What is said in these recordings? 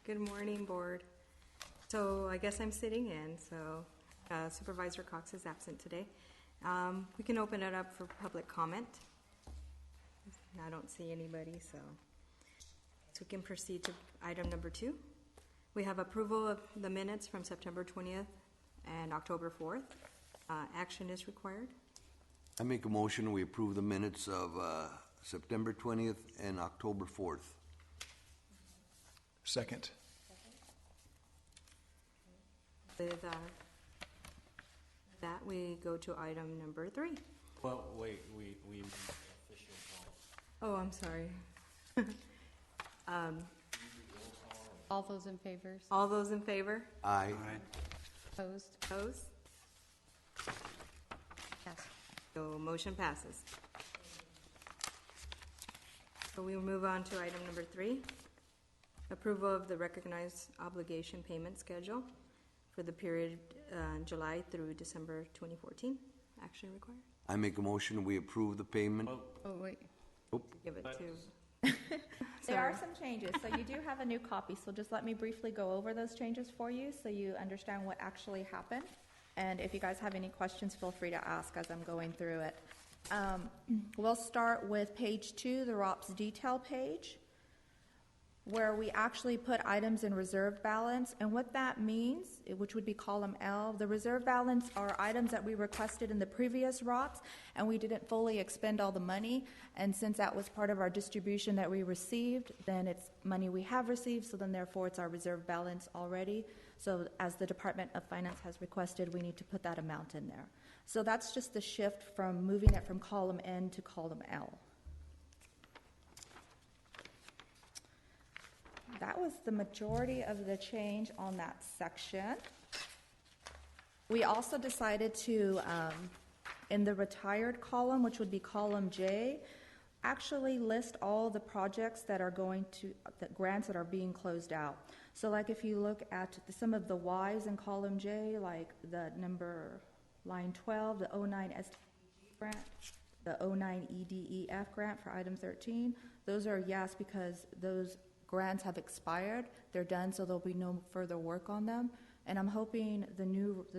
Good morning, Board. So I guess I'm sitting in, so Supervisor Cox is absent today. We can open it up for public comment. I don't see anybody, so we can proceed to item number 2. We have approval of the minutes from September 20th and October 4th. Action is required. I make a motion, we approve the minutes of September 20th and October 4th. Second. With that, we go to item number 3. Well, wait, we official vote. Oh, I'm sorry. All those in favor? All those in favor? Aye. Opposed? Opposed? Yes. So motion passes. So we will move on to item number 3. Approval of the recognized obligation payment schedule for the period July through December 2014. Action required. I make a motion, we approve the payment. Oh, wait. Give it to... There are some changes, so you do have a new copy, so just let me briefly go over those changes for you so you understand what actually happened. And if you guys have any questions, feel free to ask as I'm going through it. We'll start with page 2, the ROPS detail page, where we actually put items in reserve balance. And what that means, which would be column L, the reserve balance are items that we requested in the previous ROPS, and we didn't fully expend all the money. And since that was part of our distribution that we received, then it's money we have received, so then therefore it's our reserve balance already. So as the Department of Finance has requested, we need to put that amount in there. So that's just the shift from moving it from column N to column L. That was the majority of the change on that section. We also decided to, in the retired column, which would be column J, actually list all the projects that are going to, the grants that are being closed out. So like if you look at some of the Ys in column J, like the number line 12, the 09 STG grant, the 09 EDEF grant for item 13, those are yes because those grants have expired, they're done, so there'll be no further work on them. And I'm hoping the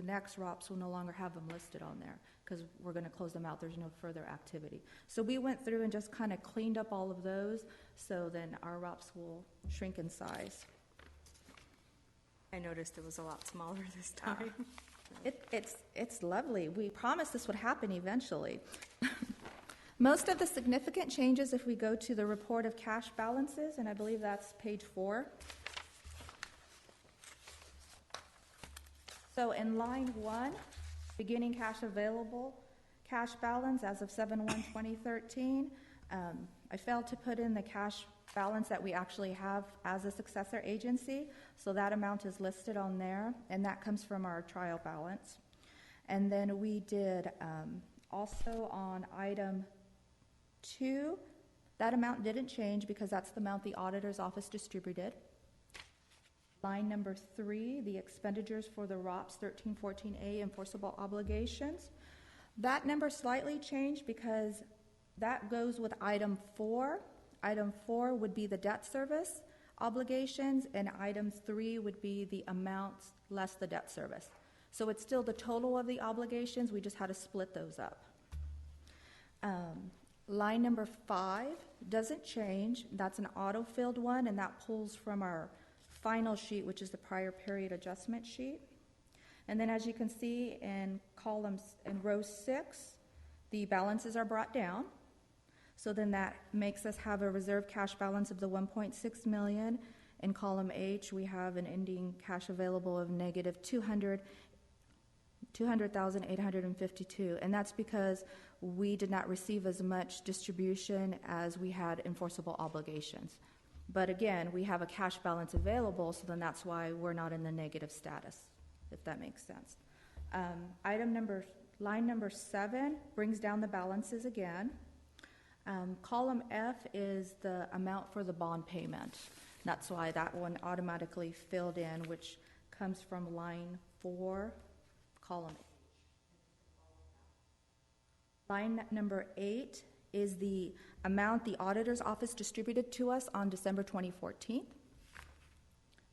next ROPS will no longer have them listed on there because we're going to close them out. There's no further activity. So we went through and just kind of cleaned up all of those, so then our ROPS will shrink in size. I noticed it was a lot smaller this time. It's lovely. We promised this would happen eventually. Most of the significant changes, if we go to the report of cash balances, and I believe that's page 4. So in line 1, beginning cash available, cash balance as of 7/1/2013, I failed to put in the cash balance that we actually have as a successor agency, so that amount is listed on there, and that comes from our trial balance. And then we did also on item 2, that amount didn't change because that's the amount the auditor's office distributed. Line number 3, the expenditures for the ROPS 1314A enforceable obligations. That number slightly changed because that goes with item 4. Item 4 would be the debt service obligations, and item 3 would be the amounts less the debt service. So it's still the total of the obligations, we just had to split those up. Line number 5 doesn't change. That's an auto-filled one, and that pulls from our final sheet, which is the prior period adjustment sheet. And then as you can see in row 6, the balances are brought down. So then that makes us have a reserve cash balance of the $1.6 million. In column H, we have an ending cash available of negative $200,852, and that's because we did not receive as much distribution as we had enforceable obligations. But again, we have a cash balance available, so then that's why we're not in the negative status, if that makes sense. Line number 7 brings down the balances again. Column F is the amount for the bond payment. That's why that one automatically filled in, which comes from line 4, column H. Line number 8 is the amount the auditor's office distributed to us on December 2014.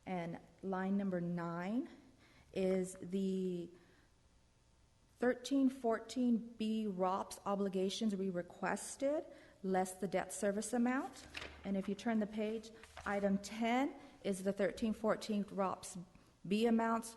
And line number 9 is the 1314B ROPS obligations we requested, less the debt service amount. And if you turn the page, item 10 is the 1314 ROPS B amounts,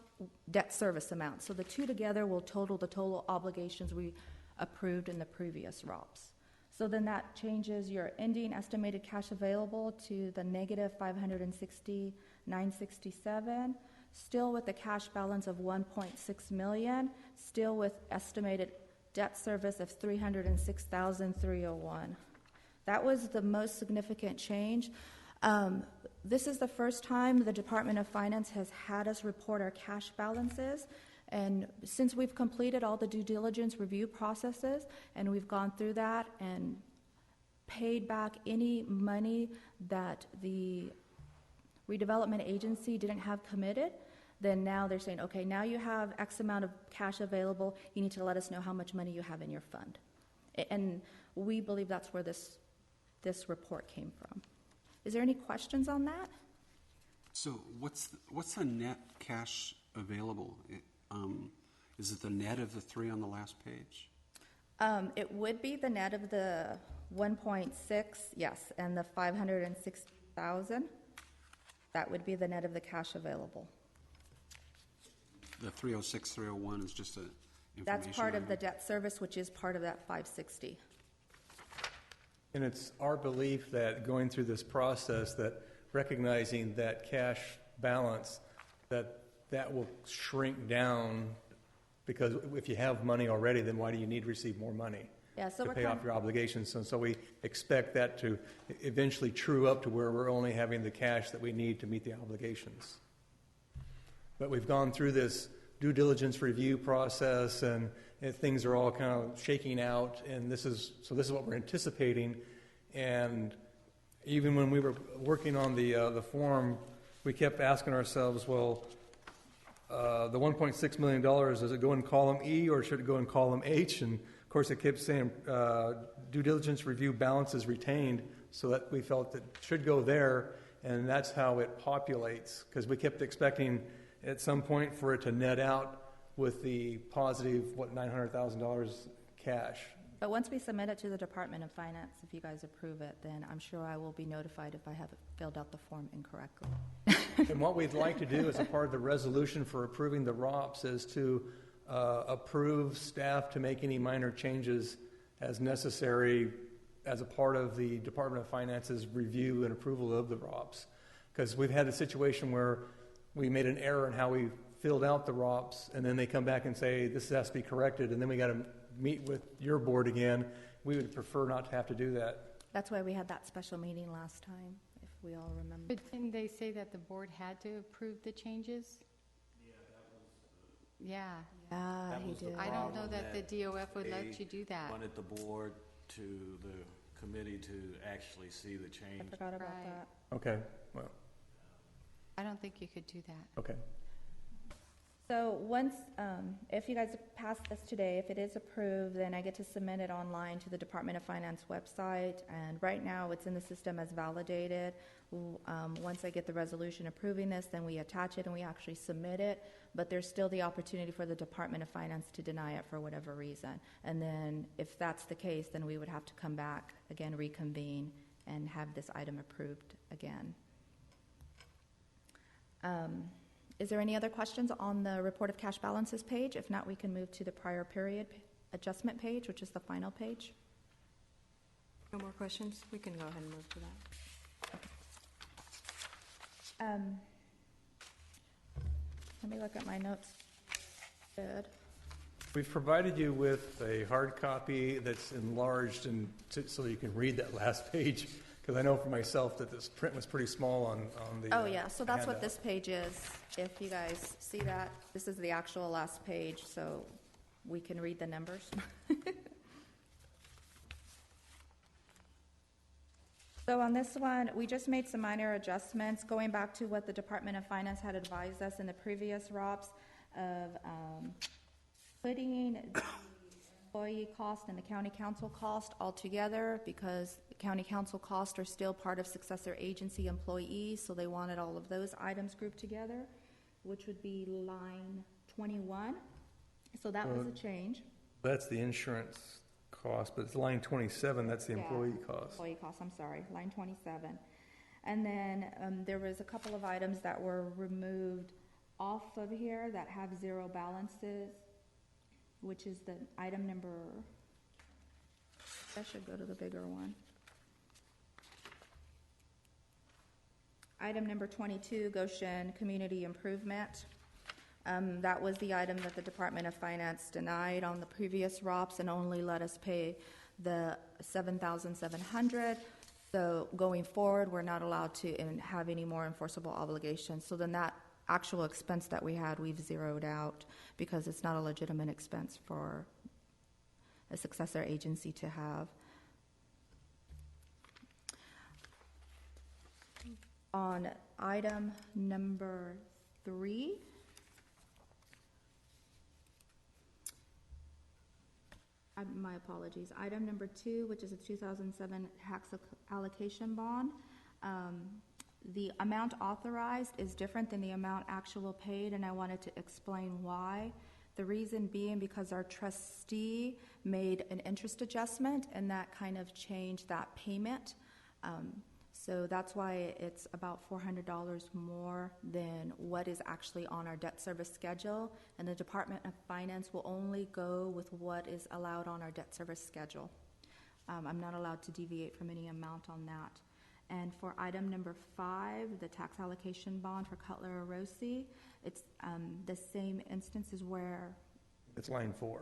debt service amount. So the two together will total the total obligations we approved in the previous ROPS. So then that changes your ending estimated cash available to the negative 560,967, still with the cash balance of 1.6 million, still with estimated debt service of 306,301. That was the most significant change. This is the first time the Department of Finance has had us report our cash balances. And since we've completed all the due diligence review processes and we've gone through that and paid back any money that the redevelopment agency didn't have committed, then now they're saying, okay, now you have X amount of cash available. You need to let us know how much money you have in your fund. And we believe that's where this report came from. Is there any questions on that? So what's the net cash available? Is it the net of the 3 on the last page? It would be the net of the 1.6, yes, and the 560,000. That would be the net of the cash available. The 306, 301 is just a information. That's part of item. the debt service, which is part of that 560. And it's our belief that going through this process, that recognizing that cash balance, that will shrink down, because if you have money already, then why do you need to receive more money So to pay off your obligations? And so we expect that to eventually true up to where we're only having the cash that we need to meet the obligations. But we've gone through this due diligence review process, and things are all kind of shaking out, and this is what we're anticipating. And even when we were working on the form, we kept asking ourselves, well, the $1.6 million, does it go in column E or should it go in column H? And of course, it kept saying due diligence review balance is retained, so that we felt it should go there, and that's how it populates, because we kept expecting at some point for it to net out with the positive, $900,000 cash. But once we submit it to the Department of Finance, if you guys approve it, then I'm sure I will be notified if I have filled out the form incorrectly. And what we'd like to do as a part of the resolution for approving the ROPS is to approve staff to make any minor changes as necessary as a part of the Department of Finance's review and approval of the ROPS. Because we've had a situation where we made an error in how we filled out the ROPS, and then they come back and say, this has to be corrected, and then we got to meet with your board again. We would prefer not to have to do that. That's why we had that special meeting last time, if we all remember. But didn't they say that the board had to approve the changes? Yeah, That he was the did. I don't know problem, that the DOF would let they you do that. wanted the board to, the committee to actually see the I change. forgot about Right. that. Okay, well, I don't think you could do that. okay. So once, if you guys pass this today, if it is approved, then I get to submit it online to the Department of Finance website. And right now, it's in the system as validated. Once I get the resolution approving this, then we attach it and we actually submit it. But there's still the opportunity for the Department of Finance to deny it for whatever reason. And then if that's the case, then we would have to come back again, reconvene, and have this item approved again. Is there any other questions on the report of cash balances page? If not, we can move to the prior period adjustment page, which is the final page. No more questions? We can go ahead and move to that. Let me look at my notes. Good. We've provided you with a hard copy that's enlarged and so you can read that last page, because I know for myself that this print was pretty small on the Oh, yeah, so that's what handout. this page is. If you guys see that, this is the actual last page, so we can read the numbers. So on this one, we just made some minor adjustments, going back to what the Department of Finance had advised us in the previous ROPS of putting the employee cost and the county council cost all together, because county council costs are still part of successor agency employees, so they wanted all of those items grouped together, which would be line 21. So that was a change. That's the insurance cost, but it's line 27, that's the employee cost. Employee costs, I'm sorry, line 27. And then there was a couple of items that were removed off of here that have zero balances, which is the item number, I should go to the bigger one. Item number 22, Goshen Community Improvement. That was the item that the Department of Finance denied on the previous ROPS and only let us pay the $7,700. So going forward, we're not allowed to have any more enforceable obligations. So then that actual expense that we had, we've zeroed out because it's not a legitimate expense for a successor agency to have. On item number 3, my apologies. Item number 2, which is a 2007 tax allocation bond. The amount authorized is different than the amount actual paid, and I wanted to explain why. The reason being because our trustee made an interest adjustment, and that kind of changed that payment. So that's why it's about $400 more than what is actually on our debt service schedule, and the Department of Finance will only go with what is allowed on our debt service schedule. I'm not allowed to deviate from any amount on that. And for item number 5, the tax allocation bond for Cutler Rossi, it's the same instances where... It's line 4.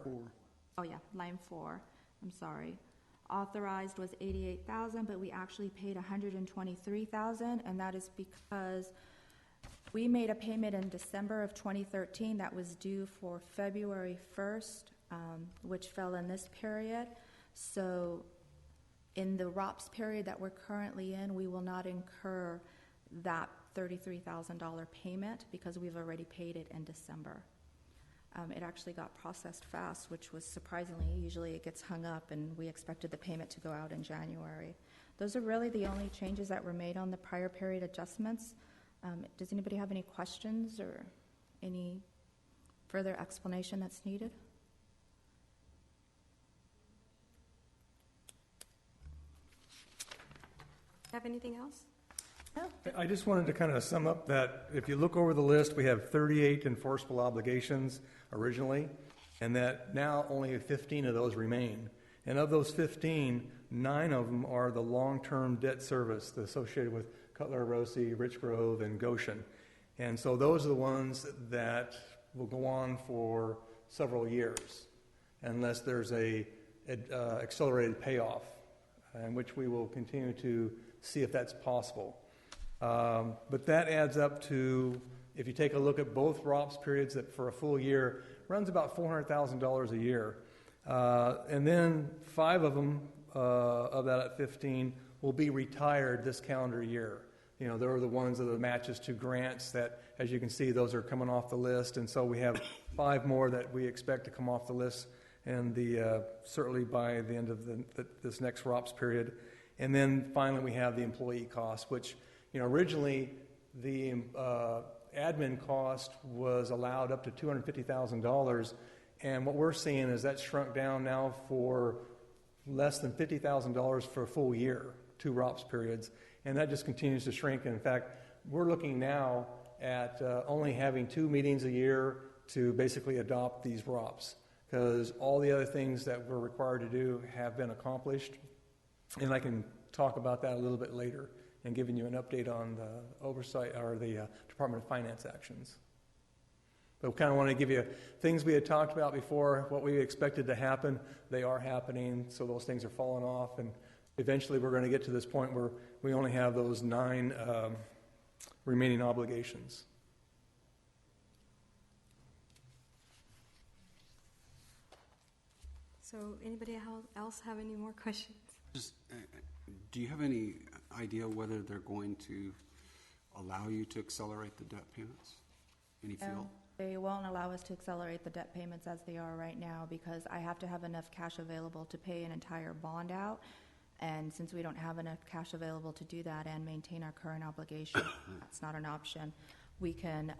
Oh yeah, line 4, I'm sorry. Authorized was $88,000, but we actually paid $123,000, and that is because we made a payment in December of 2013 that was due for February 1st, which fell in this period. So in the ROPS period that we're currently in, we will not incur that $33,000 payment because we've already paid it in December. It actually got processed fast, which was surprisingly. Usually it gets hung up, and we expected the payment to go out in January. Those are really the only changes that were made on the prior period adjustments. Does anybody have any questions or any further explanation that's needed? Have anything else? I just wanted to kind of sum up that if you look over the list, we have 38 enforceable obligations originally, and that now only 15 of those remain. And of those 15, 9 of them are the long-term debt service associated with Cutler Rossi, Rich Grove, and Goshen. And so those are the ones that will go on for several years unless there's a accelerated payoff, in which we will continue to see if that's possible. But that adds up to, if you take a look at both ROPS periods, that for a full year runs about $400,000 a year. And then 5 of them, of that at 15, will be retired this calendar year. You know, they're the ones that are the matches to grants that, as you can see, those are coming off the list. And so we have 5 more that we expect to come off the list, and certainly by the end of this next ROPS period. And then finally we have the employee cost, which, you know, originally the admin cost was allowed up to $250,000, and what we're seeing is that's shrunk down now for less than $50,000 for a full year, 2 ROPS periods, and that just continues to shrink. And in fact, we're looking now at only having 2 meetings a year to basically adopt these ROPS, because all the other things that we're required to do have been accomplished, and I can talk about that a little bit later and giving you an update on the oversight or the Department of Finance actions. But we kind of want to give you things we had talked about before, what we expected to happen. They are happening, so those things are falling off, and eventually we're going to get to this point where we only have those 9 remaining obligations. So anybody else have any more questions? Just, do you have any idea whether they're going to allow you to accelerate the debt payments? Any feel? They won't allow us to accelerate the debt payments as they are right now because I have to have enough cash available to pay an entire bond out. And since we don't have enough cash available to do that and maintain our current obligation, that's not an option. We can,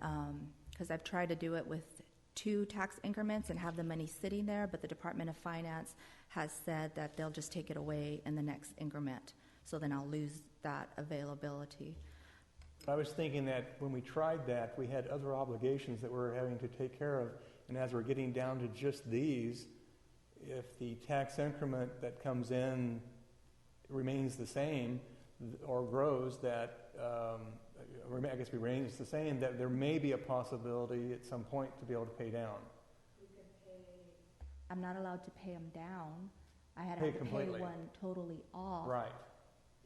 because I've tried to do it with 2 tax increments and have the money sitting there, but the Department of Finance has said that they'll just take it away in the next increment. So then I'll lose that availability. I was thinking that when we tried that, we had other obligations that we're having to take care of. And as we're getting down to just these, if the tax increment that comes in remains the same or grows, that, I guess remains the same, that there may be a possibility at some point to be able to pay down. I'm not allowed to pay them down. I had Pay to pay completely. one totally off. Right.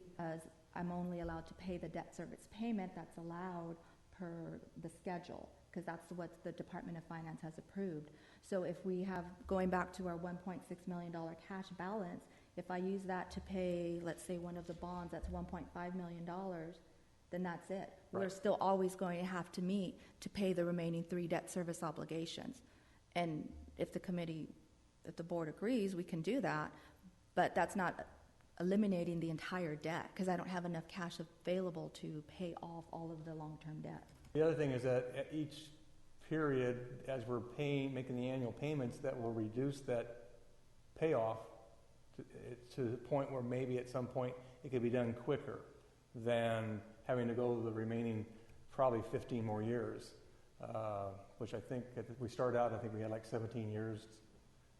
Because I'm only allowed to pay the debt service payment that's allowed per the schedule, because that's what the Department of Finance has approved. So if we have, going back to our $1.6 million cash balance, if I use that to pay, let's say, one of the bonds, that's $1.5 million, then that's it. We're Right. still always going to have to meet to pay the remaining 3 debt service obligations. And if the board agrees, we can do that, but that's not eliminating the entire debt, because I don't have enough cash available to pay off all of the long-term debt. The other thing is that at each period, as we're making the annual payments, that will reduce that payoff to the point where maybe at some point it could be done quicker than having to go the remaining probably 15 more years, which I think, if we start out, I think we had like 17 years.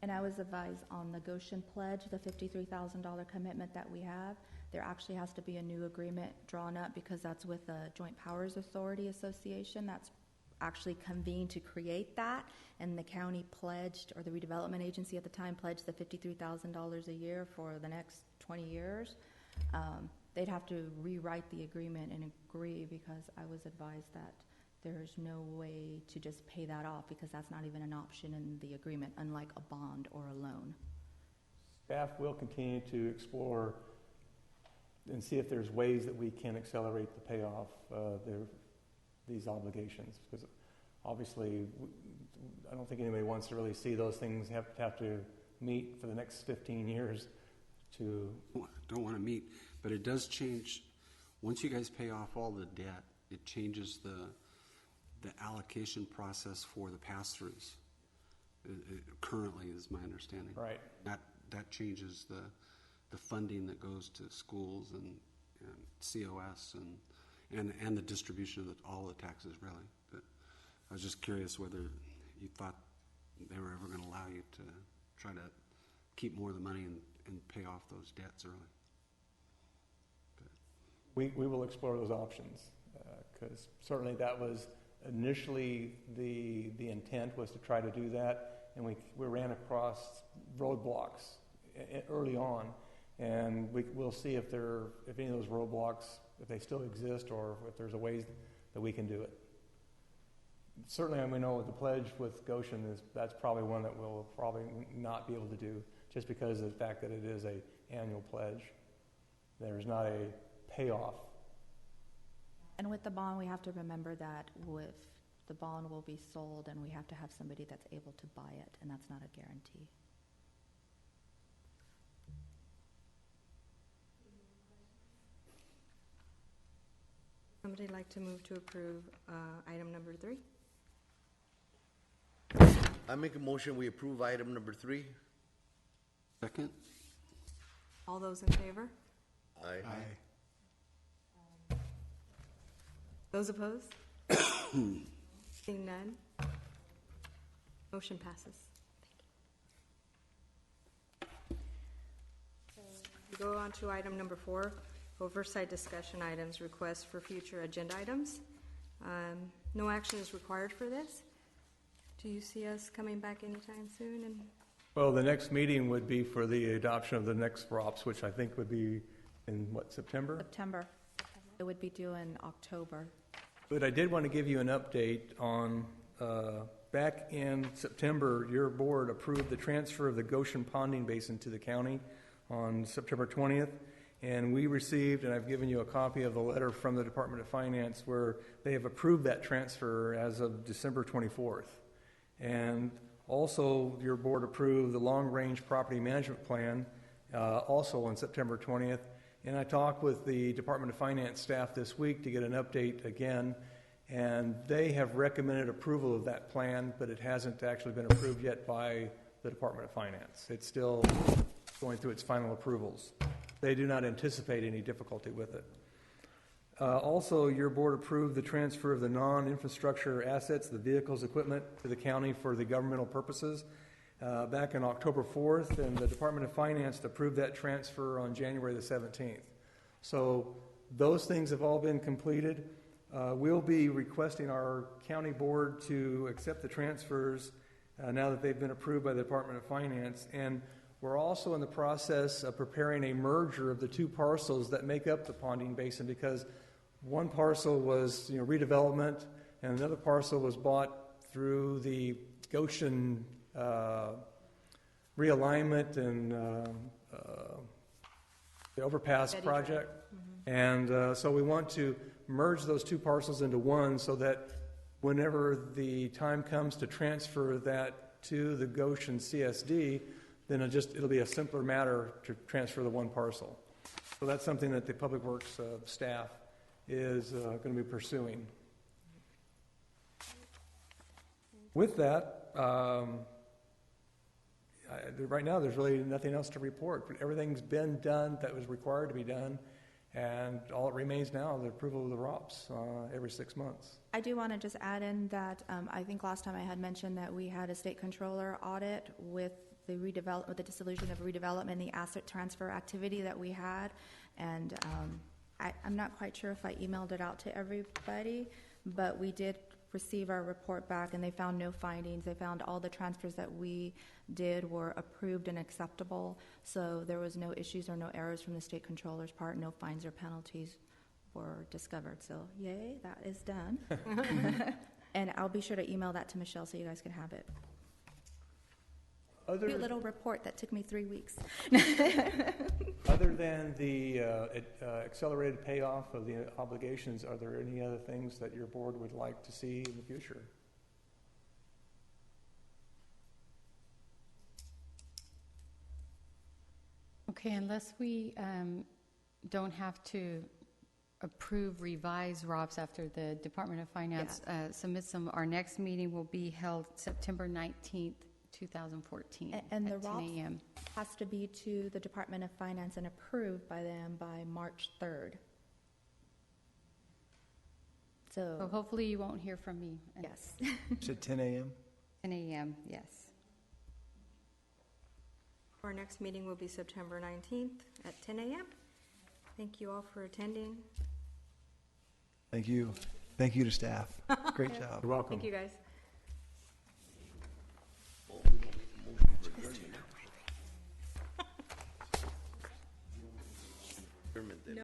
And I was advised on the Goshen pledge, the $53,000 commitment that we have, there actually has to be a new agreement drawn up, because that's with the Joint Powers Authority Association that's actually convened to create that, and the county pledged, or the redevelopment agency at the time pledged the $53,000 a year for the next 20 years. They'd have to rewrite the agreement and agree, because I was advised that there's no way to just pay that off, because that's not even an option in the agreement, unlike a bond or a loan. Staff will continue to explore and see if there's ways that we can accelerate the payoff these obligations, because obviously I don't think anybody wants to really see those things have to meet for the next 15 years to... Don't want to meet, but it does change. Once you guys pay off all the debt, it changes the allocation process for the pass-throughs. Currently, is my understanding. Right. That changes the funding that goes to schools and COS and the distribution of all the taxes, really. But I was just curious whether you thought they were ever going to allow you to try to keep more of the money and pay off those debts early. We will explore those options, because certainly that was initially the intent, was to try to do that, and we ran across roadblocks early on, and we'll see if any of those roadblocks, if they still exist, or if there's a ways that we can do it. Certainly, we know with the pledge with Goshen, that's probably one that we'll probably not be able to do, just because of the fact that it is an annual pledge. There's not a payoff. And with the bond, we have to remember that with the bond will be sold, and we have to have somebody that's able to buy it, and that's not a guarantee. Somebody like to move to approve item number 3? I make a motion, we approve item number 3. Second? All those in favor? Aye. Those opposed? Seeing none? Motion passes. We go on to item number 4, oversight discussion items, requests for future agenda items. No action is required for this. Do you see us coming back anytime soon? Well, the next meeting would be for the adoption of the next ROPS, which I think would be in, September? September. It would be due in October. But I did want to give you an update on, back in September, your board approved the transfer of the Goshen Ponding Basin to the county on September 20th. And we received, and I've given you a copy of the letter from the Department of Finance, where they have approved that transfer as of December 24th. And also, your board approved the long-range property management plan also on September 20th. And I talked with the Department of Finance staff this week to get an update again, and they have recommended approval of that plan, but it hasn't actually been approved yet by the Department of Finance. It's still going through its final approvals. They do not anticipate any difficulty with it. Also, your board approved the transfer of the non-infrastructure assets, the vehicles, equipment, to the county for the governmental purposes back on October 4th, and the Department of Finance approved that transfer on January the 17th. So those things have all been completed. We'll be requesting our county board to accept the transfers now that they've been approved by the Department of Finance, and we're also in the process of preparing a merger of the two parcels that make up the Ponding Basin, because one parcel was redevelopment, and another parcel was bought through the Goshen realignment and the overpass project. And so we want to merge those two parcels into one so that whenever the time comes to transfer that to the Goshen CSD, then it'll be a simpler matter to transfer the one parcel. So that's something that the Public Works staff is going to be pursuing. With that, right now there's really nothing else to report. Everything's been done that was required to be done, and all it remains now is the approval of the ROPS every 6 months. I do want to just add in that I think last time I had mentioned that we had a state controller audit with the dissolution of redevelopment, the asset transfer activity that we had, and I'm not quite sure if I emailed it out to everybody, but we did receive our report back, and they found no findings. They found all the transfers that we did were approved and acceptable, so there was no issues or no errors from the state controller's part. No fines or penalties were discovered. So yay, that is done. And I'll be sure to email that to Michelle so you guys can have it. Cute little report that took me 3 weeks. Other than the accelerated payoff of the obligations, are there any other things that your board would like to see in the future? Okay, unless we don't have to approve revised ROPS after the Department of Finance submits them, our next meeting will be held September 19th, 2014 and the at 10 ROPS a.m. has to be to the Department of Finance and approved by them by March 3rd. So hopefully you won't hear from me. Yes. It's at 10 a.m.? 10 a.m., yes. Our next meeting will be September 19th at 10 a.m. Thank you all for attending. Thank you. Thank you to staff. Great job. You're welcome. Thank you, guys.